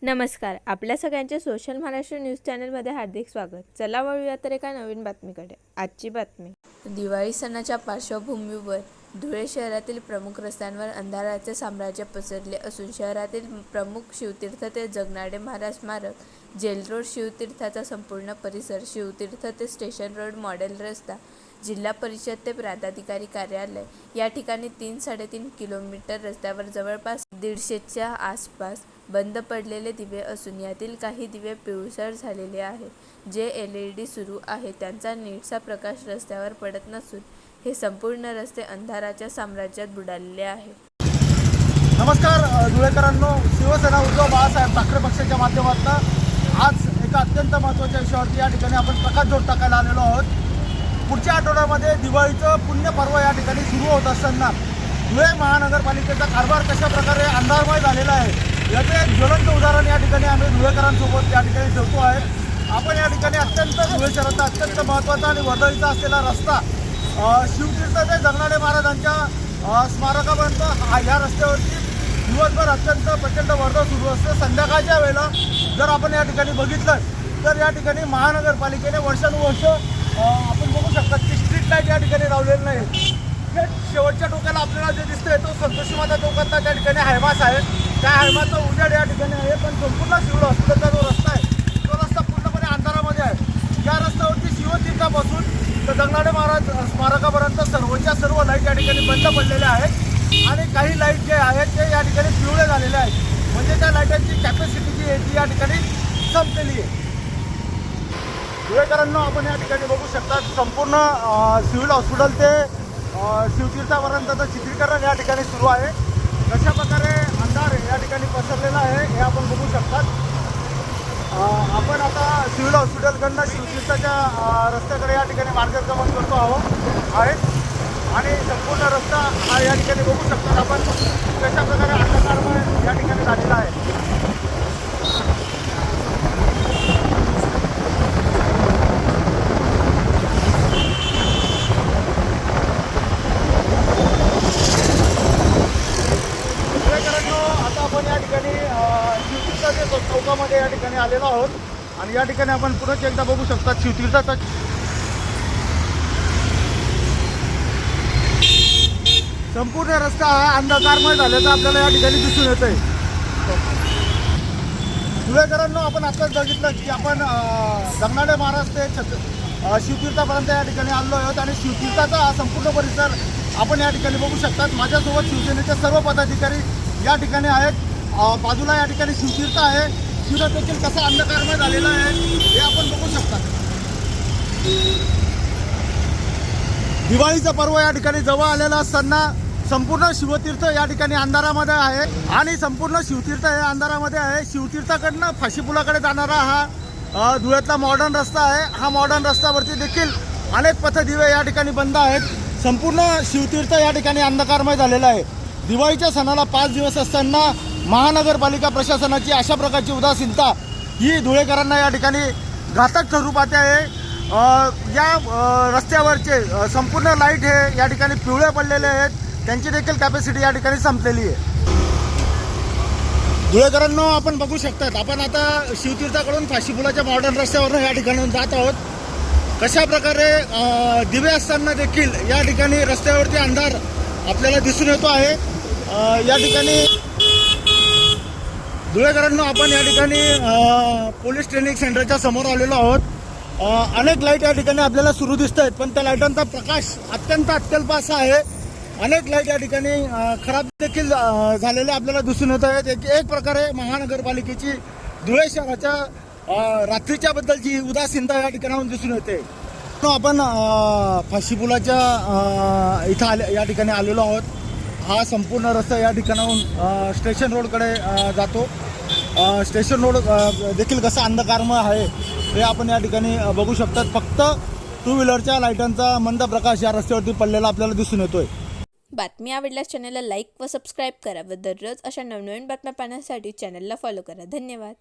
नमस्कार. आपल्या सगळ्यांचे सोशल महाराष्ट्र न्यूज चॅनलमध्ये हार्दिक स्वागत. चला वळूया तर एका नवीन बातमीकडे. आजची बातमी. दिवाळी सणाच्या पार्श्वभूमीवर धुळे शहरातील प्रमुख रस्त्यांवर अंधाराचे साम्राज्य पसरले असून शहरातील प्रमुख शिवतीर्थ ते जगनाडे महाराज स्मारक, जेल रोड, शिवतीर्थाचा संपूर्ण परिसर, शिवतीर्थ ते स्टेशन रोड, मॉडेल रस्ता, जिल्हा परिषद ते प्राधिकारी कार्यालय या ठिकाणी 3-3.5 किलोमीटर रस्त्यावर जवळपास 150च्या आसपास बंद पडलेले दिवे असून यातील काही दिवे पिवळसर झालेले आहेत. जे LED सुरू आहे त्यांचा नीटसा प्रकाश रस्त्यावर पडत नसून हे संपूर्ण रस्ते अंधाराच्या साम्राज्यात बुडालेले आहेत. नमस्कार धुळेकरांनो, शिवसेना उद्धव बाळासाहेब ठाकरे पक्षाच्या माध्यमातून आज एका अत्यंत महत्त्वाच्या विषयावरती या ठिकाणी आपण प्रकाशझोत टाकायला आलेलो आहोत. पुढच्या आठवड्यामध्ये दिवाळीचं पुण्यपर्व या ठिकाणी सुरू होत असताना धुळे महानगरपालिकेचा कारभार कशा प्रकारे अंधारमय झालेला आहे याचे एक ज्वलंत उदाहरण या ठिकाणी आम्ही धुळेकरांसोबत या ठिकाणी ठेवतो आहे. आपण या ठिकाणी अत्यंत धुळे शहराचा अत्यंत महत्त्वाचा आणि वर्दळीचा असलेला रस्ता शिवतीर्थ ते जगनाडे महाराजांच्या स्मारकापर्यंत या रस्त्यावरती दिवसभर अत्यंत प्रचंड वर्दळ सुरू असते. संध्याकाळच्या वेळेला जर आपण या ठिकाणी बघितलं तर या ठिकाणी महानगरपालिकेने वर्षानुवर्ष आपण बघू शकतात की स्ट्रीट लाईट या ठिकाणी लावलेलं नाही. शेवटच्या टोकाला आपल्याला जे दिसतंय तो संतोषी माता चौकातला त्या ठिकाणी हायमास आहे. त्या हायमासचा उजेड या ठिकाणी आहे, पण संपूर्ण सिव्हिल हॉस्पिटलचा जो रस्ता आहे तो रस्ता पूर्णपणे अंधारामध्ये आहे. या रस्त्यावरती शिवतीर्थापासून तर जगनाडे महाराज स्मारकापर्यंत सर्वच्या सर्व लाईट या ठिकाणी बंद पडलेल्या आहेत आणि काही लाईट जे आहेत ते या ठिकाणी पिवळे झालेले आहेत. म्हणजे त्या लाईटांची कॅपॅसिटी जी आहे ती या ठिकाणी संपलेली आहे. धुळेकरांना आपण या ठिकाणी बघू शकता संपूर्ण सिव्हिल हॉस्पिटल ते शिवतीर्थापर्यंतचं चित्रीकरण या ठिकाणी सुरू आहे. कशा प्रकारे अंधार या ठिकाणी पसरलेला आहे हे आपण बघू शकतात. आपण आता सिव्हिल हॉस्पिटलकडनं शिवतीर्थाच्या रस्त्याकडे या ठिकाणी मार्गक्रमण करतो आहोत आणि संपूर्ण रस्ता हा या ठिकाणी बघू शकतात आपण कशा प्रकारे अंधकारमय या ठिकाणी झालेला आहे. आता आपण या ठिकाणी शिवतीर्थाच्या चौकामध्ये या ठिकाणी आलेलो आहोत आणि या ठिकाणी आपण पुन्हा एकदा बघू शकता शिवतीर्थाचा संपूर्ण रस्ता हा अंधकारमय झाल्याचं आपल्याला या ठिकाणी दिसून येत आहे. धुळेकरांना आपण आत्ताच बघितलं की आपण जगनाडे महाराज ते शिवतीर्थापर्यंत या ठिकाणी आलो आहोत आणि शिवतीर्थाचा हा संपूर्ण परिसर आपण या ठिकाणी बघू शकतात. माझ्यासोबत शिवसेनेचे सर्व पदाधिकारी या ठिकाणी आहेत. बाजूला या ठिकाणी शिवतीर्थ आहे. शिवतीर्थ देखील कसा अंधकारमय झालेला आहे हे आपण बघू शकता. दिवाळीचा पर्व या ठिकाणी जवळ आलेला असताना संपूर्ण शिवतीर्थ या ठिकाणी अंधारामध्ये आहे आणि संपूर्ण शिवतीर्थ हे अंधारामध्ये आहे. शिवतीर्थाकडनं फाशीपुलाकडे जाणारा हा धुळ्यातला मॉडर्न रस्ता आहे. हा मॉडर्न रस्त्यावरती देखील अनेक पथदिवे या ठिकाणी बंद आहेत. संपूर्ण शिवतीर्थ या ठिकाणी अंधकारमय झालेला आहे. दिवाळीच्या सणाला 5 दिवस असताना महानगरपालिका प्रशासनाची अशा प्रकारची उदासीनता ही धुळेकरांना या ठिकाणी घातक ठरू पाहते आहे. या रस्त्यावरचे संपूर्ण लाईट हे या ठिकाणी पिवळे पडलेले आहेत. त्यांची देखील कॅपॅसिटी या ठिकाणी संपलेली आहे. धुळेकरांना आपण बघू शकतात आपण आता शिवतीर्थाकडून फाशीपुलाच्या मॉडर्न रस्त्यावरून या ठिकाणी जात आहोत. कशा प्रकारे दिवे असताना देखील या ठिकाणी रस्त्यावरती अंधार आपल्याला दिसून येतो आहे. या ठिकाणी धुळेकरांना आपण या ठिकाणी पोलीस ट्रेनिंग सेंटरच्या समोर आलेलो आहोत. अनेक लाईट या ठिकाणी आपल्याला सुरू दिसत आहेत, पण त्या लाईटांचा प्रकाश अत्यंत अत्यल्प असा आहे. अनेक लाईट या ठिकाणी खराब देखील झालेल्या आपल्याला दिसून येत आहेत. एक प्रकारे महानगरपालिकेची धुळे शहराच्या रात्रीच्या बद्दलची उदासीनता या ठिकाणाहून दिसून येते. आपण फाशीपुलाच्या इथं या ठिकाणी आलेलो आहोत. हा संपूर्ण रस्ता या ठिकाणाहून स्टेशन रोडकडे जातो. स्टेशन रोड देखील कसा अंधकारमय आहे हे आपण या ठिकाणी बघू शकतात. फक्त 2 व्हीलरच्या लाईटांचा मंद प्रकाश या रस्त्यावरती पडलेला आपल्याला दिसून येतोय. बातमी आवडल्यास चॅनलला लाईक व सबस्क्राईब करा व दररोज अशा नवनवीन बातम्या पाहण्यासाठी चॅनलला फॉलो करा. धन्यवाद.